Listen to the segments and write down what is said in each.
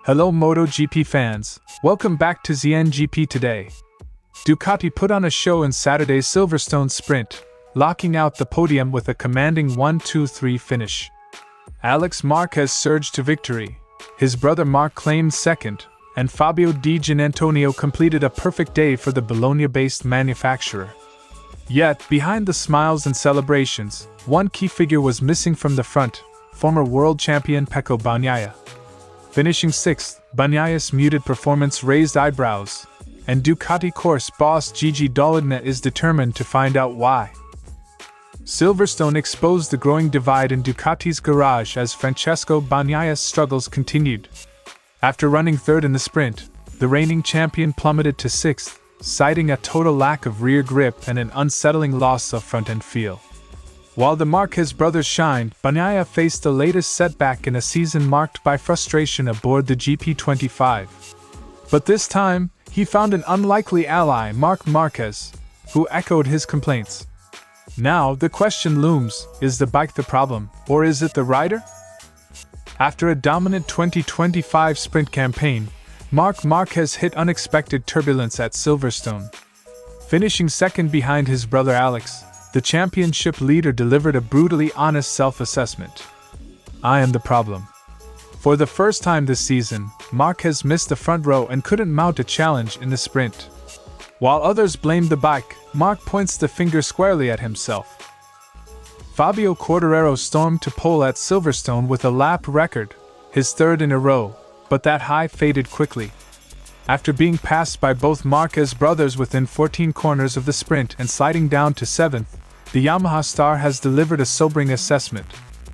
Hello Moto GP fans, welcome back to ZNGP today. Ducati put on a show in Saturday's Silverstone sprint, locking out the podium with a commanding 1-2-3 finish. Álex Márquez surged to victory, his brother Marc claimed second, and Fabio Di Giannantonio completed a perfect day for the Bologna-based manufacturer. Yet, behind the smiles and celebrations, one key figure was missing from the front, former world champion Pecco Bagnaia. Finishing sixth, Bagnaia's muted performance raised eyebrows, and Ducati Corse boss Gigi Dall'Igna is determined to find out why. Silverstone exposed the growing divide in Ducati's garage as Francesco Bagnaia's struggles continued. After running third in the sprint, the reigning champion plummeted to sixth, citing a total lack of rear grip and an unsettling loss of front-end feel. While the Márquez brothers shined, Bagnaia faced the latest setback in a season marked by frustration aboard the GP25. But this time, he found an unlikely ally, Marc Marquez, who echoed his complaints. Now, the question looms, is the bike the problem, or is it the rider? After a dominant 2025 sprint campaign, Marc Marquez hit unexpected turbulence at Silverstone. Finishing second behind his brother Álex, the championship leader delivered a brutally honest self-assessment. I am the problem. For the first time this season, Marquez missed the front row and couldn't mount a challenge in the sprint. While others blamed the bike, Marc points the finger squarely at himself. Fabio Quartararo stormed to pole at Silverstone with a lap record, his third in a row, but that high faded quickly. After being passed by both Marquez brothers within 14 corners of the sprint and sliding down to 7th, the Yamaha star has delivered a sobering assessment.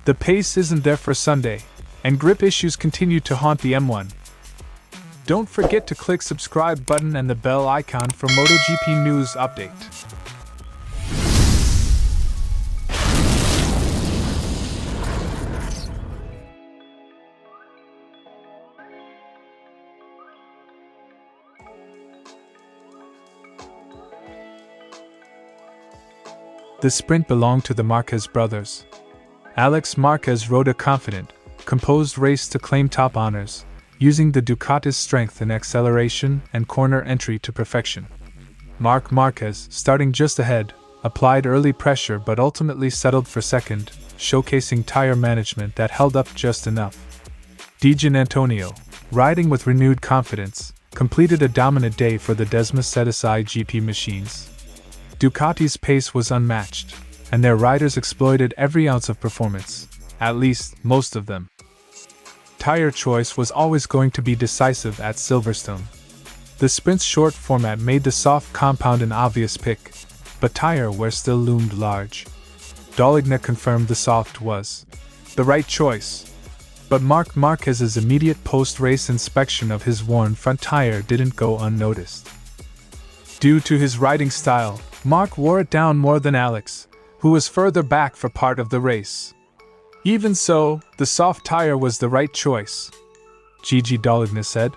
The pace isn't there for Sunday, and grip issues continue to haunt the M1. Don't forget to click subscribe button and the bell icon for MotoGP news update. The sprint belonged to the Márquez brothers. Álex Márquez rode a confident, composed race to claim top honors, using the Ducati's strength in acceleration and corner entry to perfection. Marc Marquez, starting just ahead, applied early pressure but ultimately settled for second, showcasing tire management that held up just enough. Di Giannantonio, riding with renewed confidence, completed a dominant day for the Desma set-aside GP machines. Ducati's pace was unmatched, and their riders exploited every ounce of performance, at least most of them. Tire choice was always going to be decisive at Silverstone. The sprint's short format made the soft compound an obvious pick, but tire wear still loomed large. Dall'Igna confirmed the soft was the right choice, but Marc Marquez's immediate post-race inspection of his worn front tire didn't go unnoticed. Due to his riding style, Marc wore it down more than Álex, who was further back for part of the race. Even so, the soft tire was the right choice, Gigi Dall'Igna said.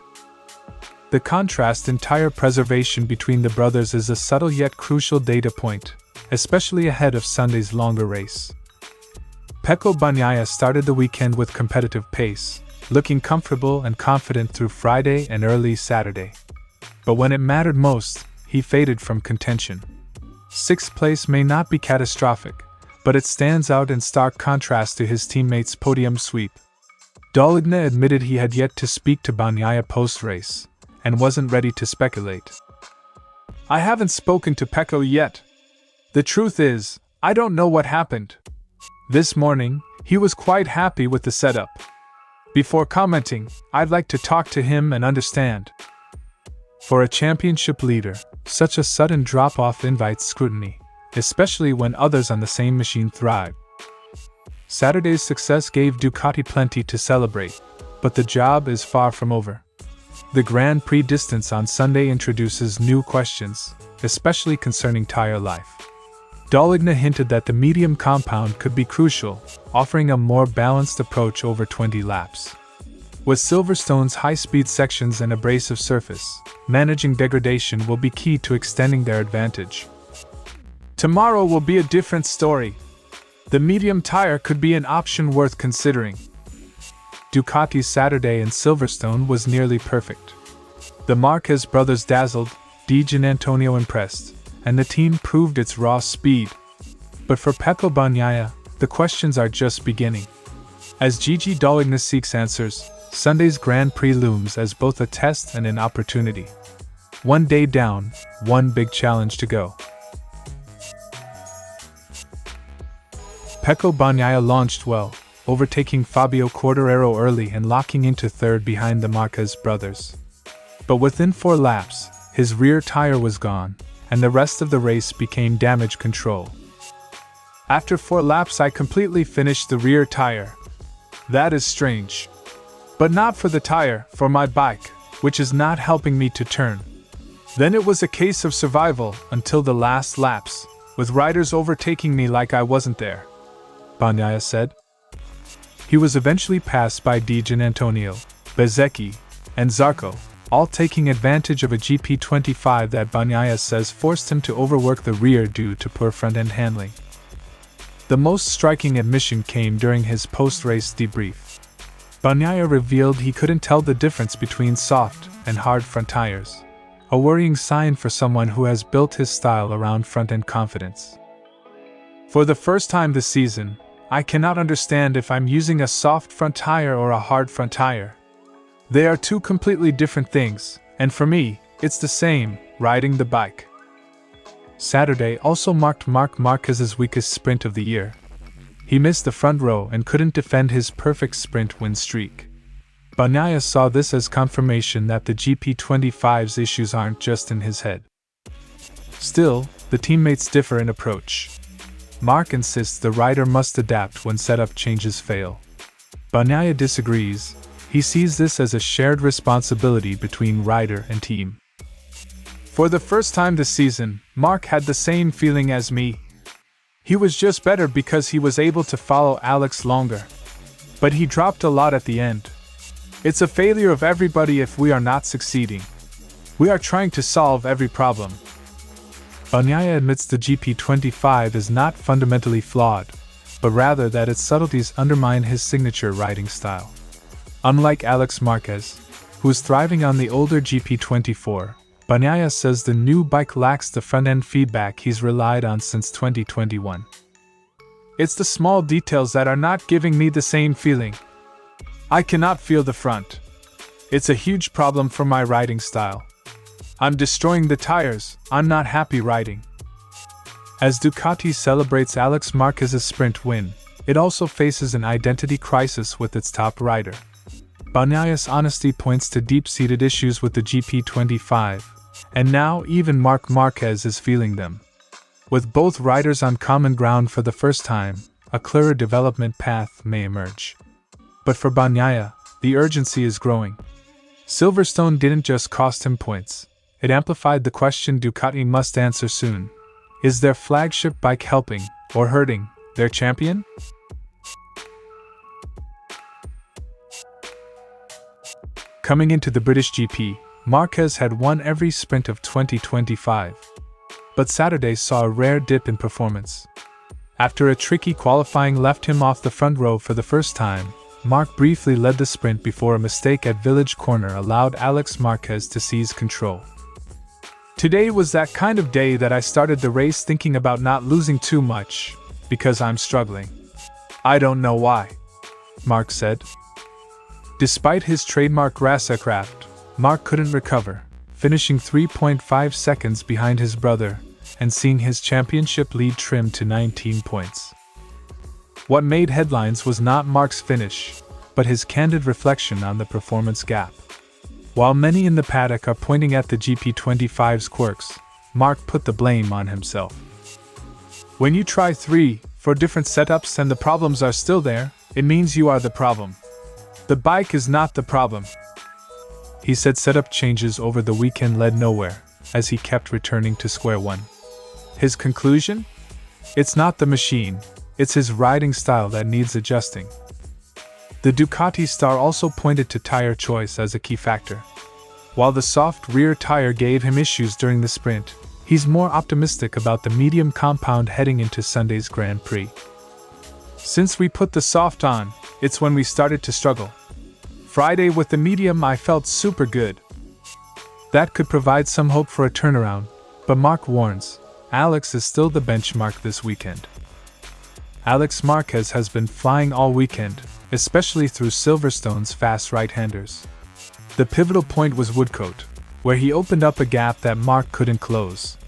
The contrast in tire preservation between the brothers is a subtle yet crucial data point, especially ahead of Sunday's longer race. Pecco Bagnaia started the weekend with competitive pace, looking comfortable and confident through Friday and early Saturday. But when it mattered most, he faded from contention. Sixth place may not be catastrophic, but it stands out in stark contrast to his teammates' podium sweep. Dall'Igna admitted he had yet to speak to Bagnaia post-race, and wasn't ready to speculate. I haven't spoken to Pecco yet. The truth is, I don't know what happened. This morning, he was quite happy with the setup. Before commenting, I'd like to talk to him and understand. For a championship leader, such a sudden drop-off invites scrutiny, especially when others on the same machine thrive. Saturday's success gave Ducati plenty to celebrate, but the job is far from over. The Grand Prix distance on Sunday introduces new questions, especially concerning tire life. Dall'Igna hinted that the medium compound could be crucial, offering a more balanced approach over 20 laps. With Silverstone's high-speed sections and abrasive surface, managing degradation will be key to extending their advantage. Tomorrow will be a different story. The medium tire could be an option worth considering. Ducati's Saturday in Silverstone was nearly perfect. The Márquez brothers dazzled, Di Giannantonio impressed, and the team proved its raw speed. But for Pecco Bagnaia, the questions are just beginning. As Gigi Dall'Igna seeks answers, Sunday's Grand Prix looms as both a test and an opportunity. One day down, one big challenge to go. Pecco Bagnaia launched well, overtaking Fabio Quartararo early and locking into third behind the Márquez brothers. But within 4 laps, his rear tire was gone, and the rest of the race became damage control. After 4 laps I completely finished the rear tire. That is strange. But not for the tire, for my bike, which is not helping me to turn. Then it was a case of survival until the last laps, with riders overtaking me like I wasn't there, Bagnaia said. He was eventually passed by Di Giannantonio, Bezzecchi, and Zarco, all taking advantage of a GP25 that Bagnaia says forced him to overwork the rear due to poor front-end handling. The most striking admission came during his post-race debrief. Bagnaia revealed he couldn't tell the difference between soft and hard front tires, a worrying sign for someone who has built his style around front-end confidence. For the first time this season, I cannot understand if I'm using a soft front tire or a hard front tire. They are 2 completely different things, and for me, it's the same, riding the bike. Saturday also marked Marc Marquez's weakest sprint of the year. He missed the front row and couldn't defend his perfect sprint win streak. Bagnaia saw this as confirmation that the GP25's issues aren't just in his head. Still, the teammates differ in approach. Marc insists the rider must adapt when setup changes fail. Bagnaia disagrees. He sees this as a shared responsibility between rider and team. For the first time this season, Marc had the same feeling as me. He was just better because he was able to follow Álex longer. But he dropped a lot at the end. It's a failure of everybody if we are not succeeding. We are trying to solve every problem. Bagnaia admits the GP25 is not fundamentally flawed, but rather that its subtleties undermine his signature riding style. Unlike Álex Márquez, who is thriving on the older GP24, Bagnaia says the new bike lacks the front-end feedback he's relied on since 2021. It's the small details that are not giving me the same feeling. I cannot feel the front. It's a huge problem for my riding style. I'm destroying the tires, I'm not happy riding. As Ducati celebrates Álex Márquez's sprint win, it also faces an identity crisis with its top rider. Bagnaia's honesty points to deep-seated issues with the GP25, and now even Marc Marquez is feeling them. With both riders on common ground for the first time, a clearer development path may emerge. But for Bagnaia, the urgency is growing. Silverstone didn't just cost him points, it amplified the question Ducati must answer soon. Is their flagship bike helping, or hurting, their champion? Coming into the British GP, Marquez had won every sprint of 2025. But Saturday saw a rare dip in performance. After a tricky qualifying left him off the front row for the first time, Marc briefly led the sprint before a mistake at Village Corner allowed Álex Márquez to seize control. Today was that kind of day that I started the race thinking about not losing too much, because I'm struggling. I don't know why, Marc said. Despite his trademark racercraft, Marc couldn't recover, finishing 3.5 seconds behind his brother, and seeing his championship lead trimmed to 19 points. What made headlines was not Marc's finish, but his candid reflection on the performance gap. While many in the paddock are pointing at the GP25's quirks, Marc put the blame on himself. When you try 3-4 different setups and the problems are still there, it means you are the problem. The bike is not the problem. He said setup changes over the weekend led nowhere, as he kept returning to square one. His conclusion? It's not the machine, it's his riding style that needs adjusting. The Ducati star also pointed to tire choice as a key factor. While the soft rear tire gave him issues during the sprint, he's more optimistic about the medium compound heading into Sunday's Grand Prix. Since we put the soft on, it's when we started to struggle. Friday with the medium I felt super good. That could provide some hope for a turnaround, but Marc warns, Álex is still the benchmark this weekend. Álex Márquez has been flying all weekend, especially through Silverstone's fast right-handers. The pivotal point was Woodcote, where he opened up a gap that Marc couldn't close.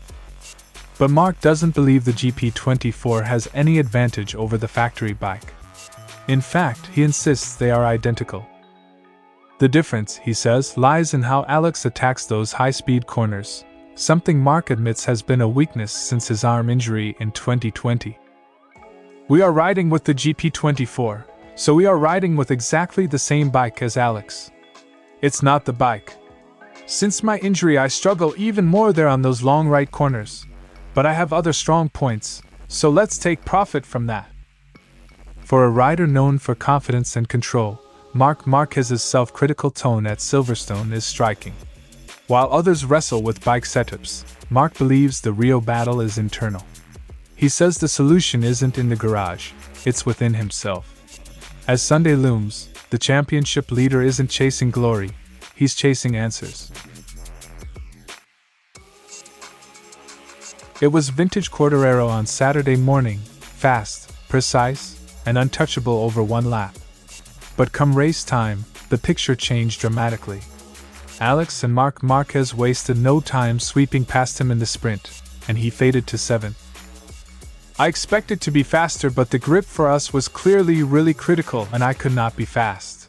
But Marc doesn't believe the GP24 has any advantage over the factory bike. In fact, he insists they are identical. The difference, he says, lies in how Álex attacks those high-speed corners, something Marc admits has been a weakness since his arm injury in 2020. We are riding with the GP24, so we are riding with exactly the same bike as Álex. It's not the bike. Since my injury I struggle even more there on those long right corners. But I have other strong points, so let's take profit from that. For a rider known for confidence and control, Marc Marquez's self-critical tone at Silverstone is striking. While others wrestle with bike setups, Marc believes the real battle is internal. He says the solution isn't in the garage, it's within himself. As Sunday looms, the championship leader isn't chasing glory, he's chasing answers. It was vintage Quartararo on Saturday morning, fast, precise, and untouchable over one lap. But come race time, the picture changed dramatically. Álex and Marc Marquez wasted no time sweeping past him in the sprint, and he faded to 7th. I expected to be faster, but the grip for us was clearly really critical and I could not be fast,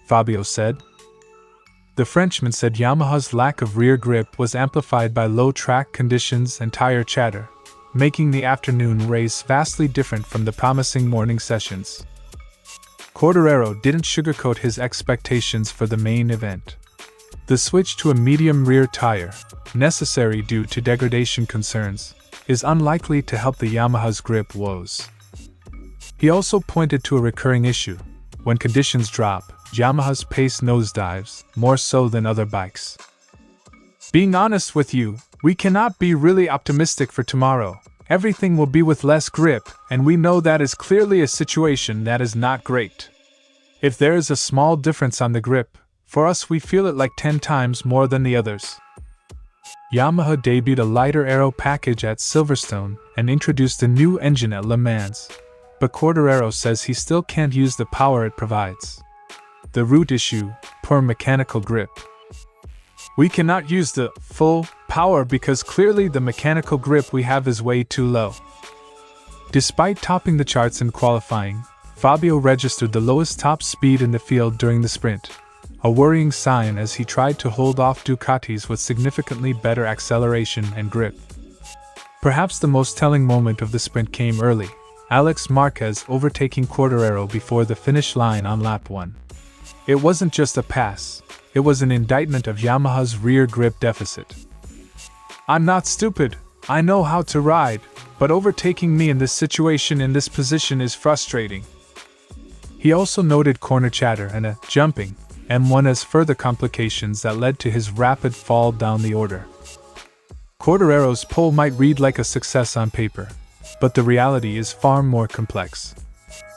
Fabio said. The Frenchman said Yamaha's lack of rear grip was amplified by low track conditions and tire chatter, making the afternoon race vastly different from the promising morning sessions. Quartararo didn't sugarcoat his expectations for the main event. The switch to a medium rear tire, necessary due to degradation concerns, is unlikely to help the Yamaha's grip woes. He also pointed to a recurring issue. When conditions drop, Yamaha's pace nosedives, more so than other bikes. Being honest with you, we cannot be really optimistic for tomorrow. Everything will be with less grip, and we know that is clearly a situation that is not great. If there is a small difference on the grip, for us we feel it like 10 times more than the others. Yamaha debuted a lighter aero package at Silverstone and introduced a new engine at Le Mans, but Quartararo says he still can't use the power it provides. The root issue, poor mechanical grip. We cannot use the full power because clearly the mechanical grip we have is way too low. Despite topping the charts in qualifying, Fabio registered the lowest top speed in the field during the sprint, a worrying sign as he tried to hold off Ducatis with significantly better acceleration and grip. Perhaps the most telling moment of the sprint came early, Álex Márquez overtaking Quartararo before the finish line on lap 1. It wasn't just a pass, it was an indictment of Yamaha's rear grip deficit. I'm not stupid, I know how to ride, but overtaking me in this situation in this position is frustrating. He also noted corner chatter and a jumping M1 as further complications that led to his rapid fall down the order. Quartararo's pole might read like a success on paper, but the reality is far more complex.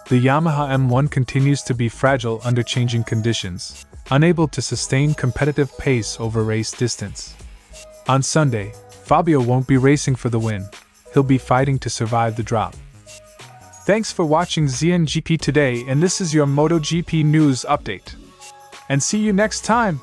The Yamaha M1 continues to be fragile under changing conditions, unable to sustain competitive pace over race distance. On Sunday, Fabio won't be racing for the win, he'll be fighting to survive the drop. Thanks for watching ZNGP today, and this is your Moto GP news update. And see you next time!